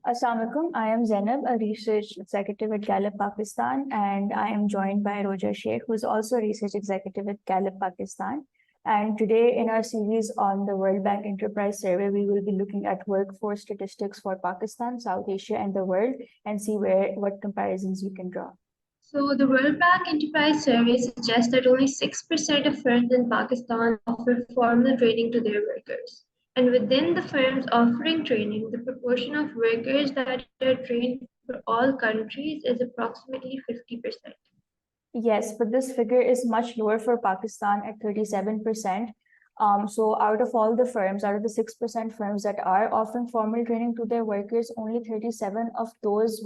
Assalamu alaikum. I am Zainab, a research executive at Gallup Pakistan, and I am joined by Roja Sheikh, who is also a research executive at Gallup Pakistan. And today, in our series on the World Bank Enterprise Survey, we will be looking at workforce statistics for Pakistan, South Asia, and the world, and see what comparisons we can draw. So the World Bank Enterprise Survey suggests that only 6% of firms in Pakistan offer formal training to their workers. And within the firms offering training, the proportion of workers that are trained for all countries is approximately 50%. Yes, but this figure is much lower for Pakistan at 37%. So out of all the firms, out of the 6% firms that are offering formal training to their workers, only 37% of those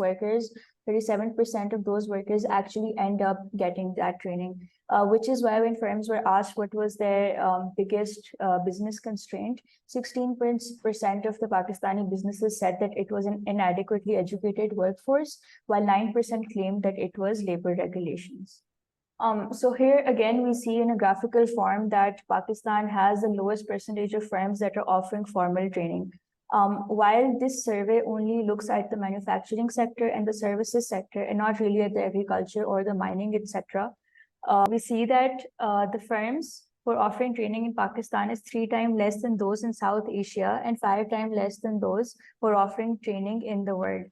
workers actually end up getting that training, which is why when firms were asked what was their biggest business constraint, 16% of the Pakistani businesses said that it was an inadequately educated workforce, while 9% claimed that it was labor regulations. So here again, we see in a graphical form that Pakistan has the lowest percentage of firms that are offering formal training. While this survey only looks at the manufacturing sector and the services sector and not really at the agriculture or the mining, etc., we see that the firms who are offering training in Pakistan is 3 times less than those in South Asia and 5 times less than those who are offering training in the world.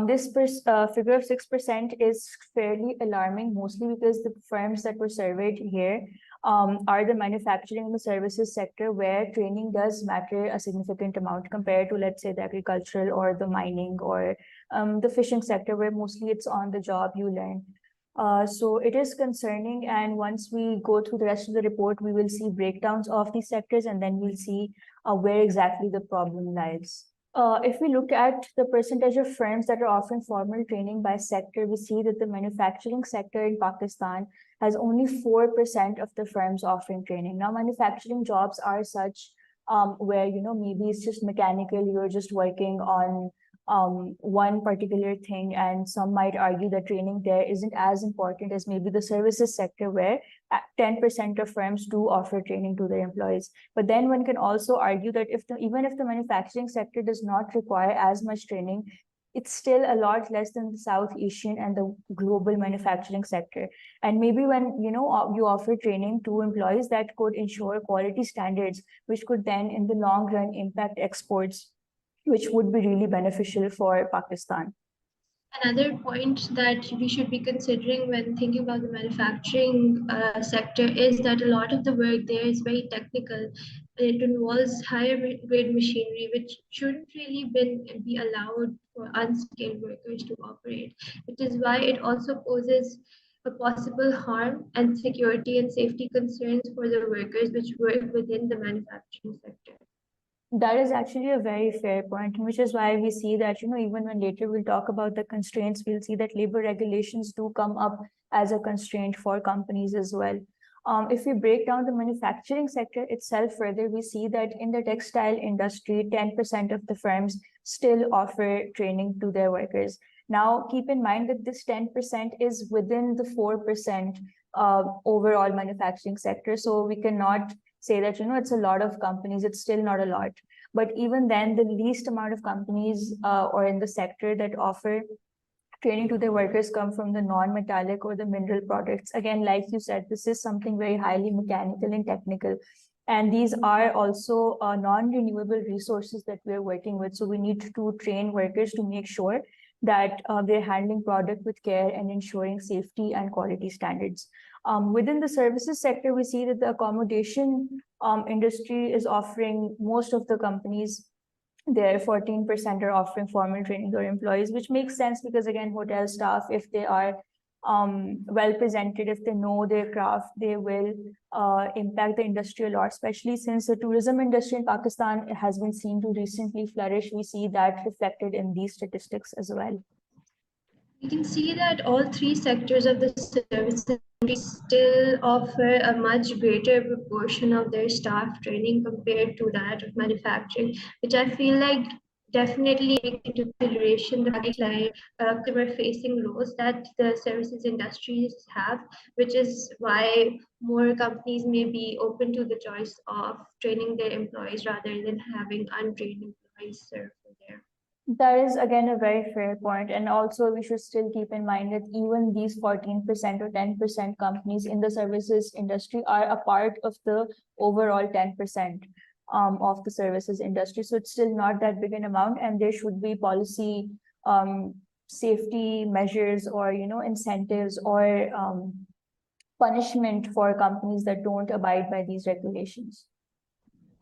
This figure of 6% is fairly alarming, mostly because the firms that were surveyed here are the manufacturing and the services sector, where training does matter a significant amount compared to, let's say, the agricultural or the mining or the fishing sector, where mostly it's on the job you learn. So it is concerning, and once we go through the rest of the report, we will see breakdowns of these sectors, and then we'll see where exactly the problem lies. If we look at the percentage of firms that are offering formal training by sector, we see that the manufacturing sector in Pakistan has only 4% of the firms offering training. Now, manufacturing jobs are such where, maybe it's just mechanical, you're just working on one particular thing, and some might argue that training there isn't as important as maybe the services sector, where 10% of firms do offer training to their employees. But then one can also argue that even if the manufacturing sector does not require as much training, it's still a lot less than the South Asian and the global manufacturing sector. And maybe when you offer training to employees, that could ensure quality standards, which could then in the long run impact exports, which would be really beneficial for Pakistan. Another point that we should be considering when thinking about the manufacturing sector is that a lot of the work there is very technical. It involves higher grade machinery, which shouldn't really be allowed for unskilled workers to operate, which is why it also poses a possible harm and security and safety concerns for the workers which work within the manufacturing sector. That is actually a very fair point, which is why we see that, even when later we'll talk about the constraints, we'll see that labor regulations do come up as a constraint for companies as well. If we break down the manufacturing sector itself further, we see that in the textile industry, 10% of the firms still offer training to their workers. Now, keep in mind that this 10% is within the 4% overall manufacturing sector. So we cannot say that, it's a lot of companies, it's still not a lot. But even then, the least amount of companies or in the sector that offer training to their workers come from the non-metallic or the mineral products. Again, like you said, this is something very highly mechanical and technical. And these are also non-renewable resources that we're working with. So we need to train workers to make sure that they're handling product with care and ensuring safety and quality standards. Within the services sector, we see that the accommodation industry is offering, most of the companies there, 14% are offering formal training to their employees, which makes sense because, again, hotel staff, if they are well presented, if they know their craft, they will impact the industry a lot, especially since the tourism industry in Pakistan has been seen to recently flourish. We see that reflected in these statistics as well. We can see that all three sectors of the service industry still offer a much greater proportion of their staff training compared to that of manufacturing, which I feel like definitely take into consideration the customer-facing roles that the services industries have, which is why more companies may be open to the choice of training their employees rather than having untrained employees serve there. That is again a very fair point. And also we should still keep in mind that even these 14% or 10% companies in the services industry are a part of the overall 10% of the services industry. So it's still not that big an amount, and there should be policy safety measures or incentives or punishment for companies that don't abide by these regulations.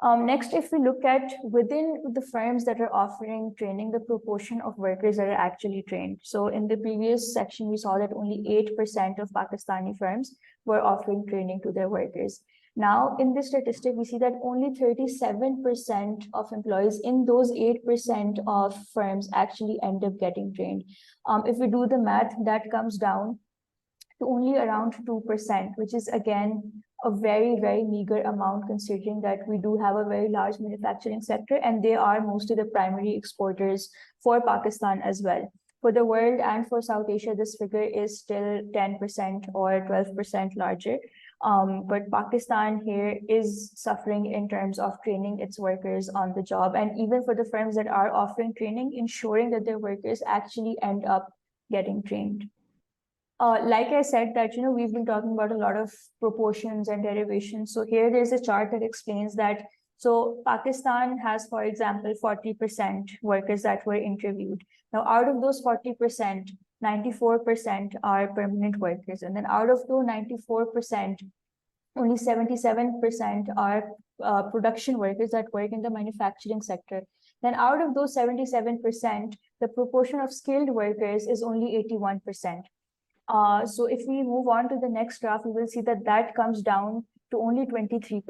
Next, if we look at within the firms that are offering training, the proportion of workers that are actually trained. So in the previous section, we saw that only 8% of Pakistani firms were offering training to their workers. Now, in this statistic, we see that only 37% of employees in those 8% of firms actually end up getting trained. If we do the math, that comes down to only around 2%, which is again a very, very meager amount considering that we do have a very large manufacturing sector and they are mostly the primary exporters for Pakistan as well. For the world and for South Asia, this figure is still 10% or 12% larger. But Pakistan here is suffering in terms of training its workers on the job. And even for the firms that are offering training, ensuring that their workers actually end up getting trained. Like I said that, we've been talking about a lot of proportions and derivations. So here there's a chart that explains that. So Pakistan has, for example, 40% workers that were interviewed. Now, out of those 40%, 94% are permanent workers. And then out of those 94%, only 77% are production workers that work in the manufacturing sector. Then out of those 77%, the proportion of skilled workers is only 81%. So if we move on to the next graph, we will see that that comes down to only 23%.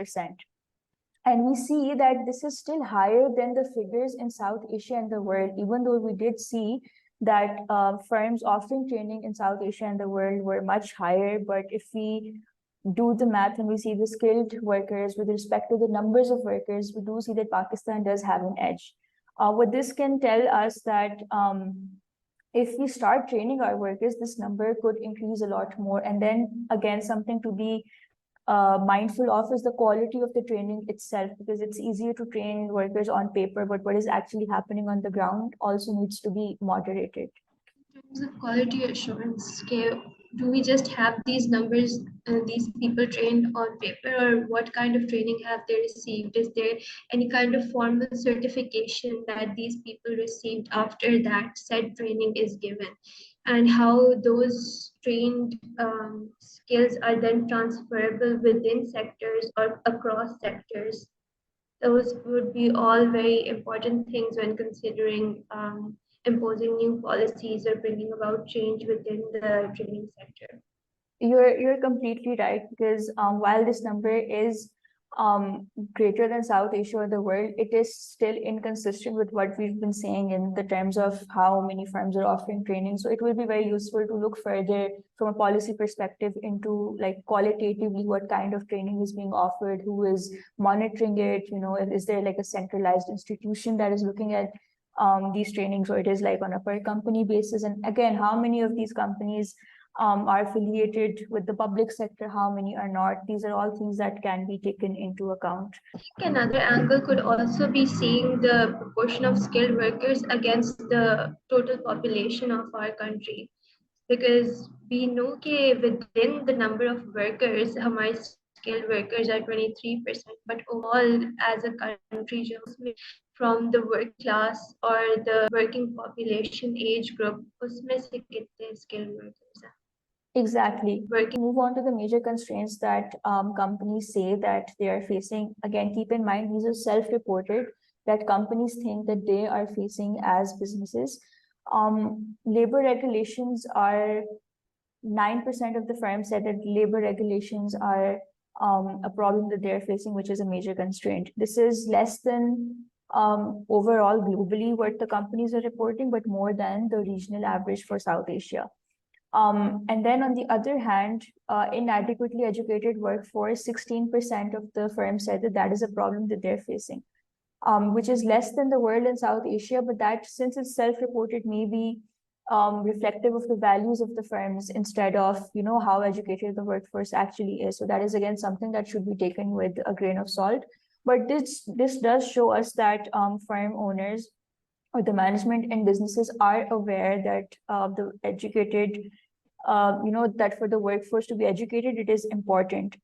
And we see that this is still higher than the figures in South Asia and the world, even though we did see that firms offering training in South Asia and the world were much higher. But if we do the math and we see the skilled workers with respect to the numbers of workers, we do see that Pakistan does have an edge. What this can tell us that if we start training our workers, this number could increase a lot more. And then again, something to be mindful of is the quality of the training itself, because it's easier to train workers on paper, but what is actually happening on the ground also needs to be moderated. In terms of quality assurance scale, do we just have these numbers and these people trained on paper, or what kind of training have they received? Is there any kind of formal certification that these people received after that said training is given? And how those trained skills are then transferable within sectors or across sectors? Those would be all very important things when considering imposing new policies or bringing about change within the training sector. You're completely right, because while this number is greater than South Asia or the world, it is still inconsistent with what we've been saying in the terms of how many firms are offering training. So it will be very useful to look further from a policy perspective into like qualitatively what kind of training is being offered, who is monitoring it, is there like a centralized institution that is looking at these trainings, or it is like on a per company basis. And again, how many of these companies are affiliated with the public sector, how many are not? These are all things that can be taken into account. I think another angle could also be seeing the proportion of skilled workers against the total population of our country. Because we know that within the number of workers, our skilled workers are 23%, but overall as a country, just from the work class or the working population age group, उसमें से कितने skilled workers हैं? Exactly. Move on to the major constraints that companies say that they are facing. Again, keep in mind, these are self-reported, that companies think that they are facing as businesses. Labor regulations are 9% of the firms said that labor regulations are a problem that they're facing, which is a major constraint. This is less than overall globally what the companies are reporting, but more than the regional average for South Asia. And then on the other hand, inadequately educated workforce, 16% of the firms said that that is a problem that they're facing, which is less than the world in South Asia, but that, since it's self-reported, may be reflective of the values of the firms instead of, how educated the workforce actually is. So that is again something that should be taken with a grain of salt. But this does show us that firm owners or the management and businesses are aware that the educated, that for the workforce to be educated, it is important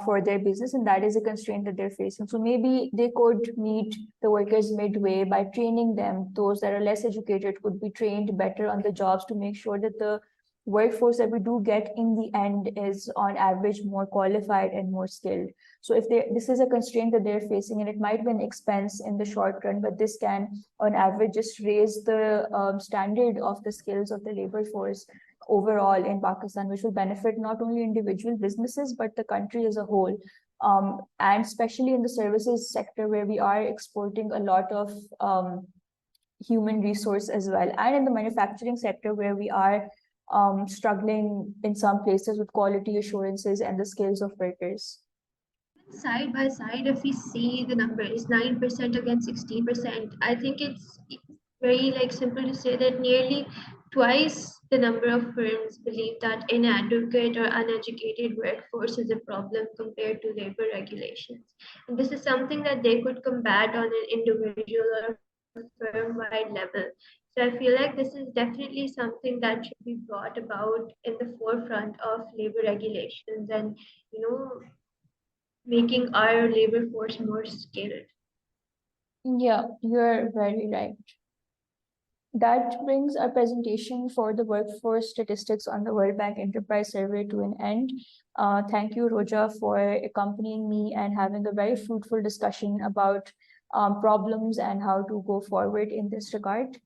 for their business, and that is a constraint that they're facing. So maybe they could meet the workers midway by training them. Those that are less educated could be trained better on the jobs to make sure that the workforce that we do get in the end is on average more qualified and more skilled. So if this is a constraint that they're facing, and it might be an expense in the short run, but this can on average just raise the standard of the skills of the labor force overall in Pakistan, which will benefit not only individual businesses, but the country as a whole. And especially in the services sector, where we are exporting a lot of human resource as well, and in the manufacturing sector, where we are struggling in some places with quality assurances and the skills of workers. Side by side, if we see the numbers 9% against 16%, I think it's very like simple to say that nearly twice the number of firms believe that inadequate or uneducated workforce is a problem compared to labor regulations. And this is something that they could combat on an individual or firm-wide level. So I feel like this is definitely something that should be brought about in the forefront of labor regulations and you know making our labor force more skilled. Yeah, you're very right. That brings our presentation for the workforce statistics on the World Bank Enterprise Survey to an end. Thank you, Roja, for accompanying me and having a very fruitful discussion about problems and how to go forward in this regard.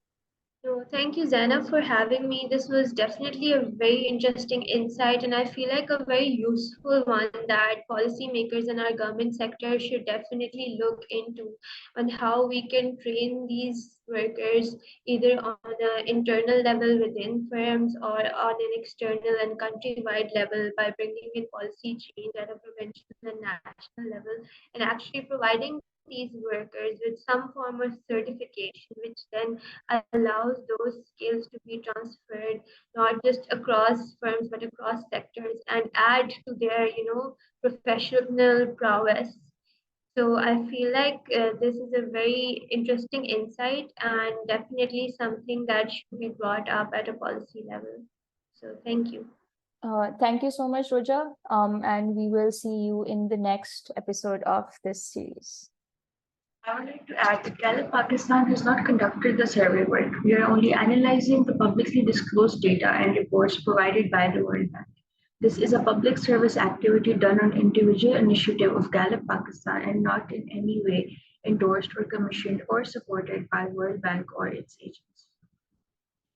No, thank you, Zainab, for having me. This was definitely a very interesting insight, and I feel like a very useful one that policymakers in our government sector should definitely look into on how we can train these workers either on an internal level within firms or on an external and countrywide level by bringing in policy change at a provincial and national level and actually providing these workers with some form of certification, which then allows those skills to be transferred not just across firms but across sectors and add to their professional prowess. So I feel like this is a very interesting insight and definitely something that should be brought up at a policy level. So thank you. Thank you so much, Roja, and we will see you in the next episode of this series. I would like to add that Gallup Pakistan has not conducted the survey work. We are only analyzing the publicly disclosed data and reports provided by the World Bank. This is a public service activity done on individual initiative of Gallup Pakistan and not in any way endorsed or commissioned or supported by World Bank or its agents.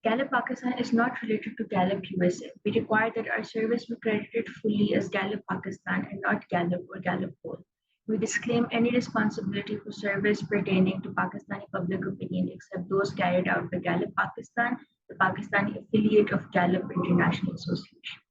Gallup Pakistan is not related to Gallup USA. We require that our service be credited fully as Gallup Pakistan and not Gallup or Gallup Poll. We disclaim any responsibility for service pertaining to Pakistani public opinion except those carried out by Gallup Pakistan, the Pakistani affiliate of Gallup International Association.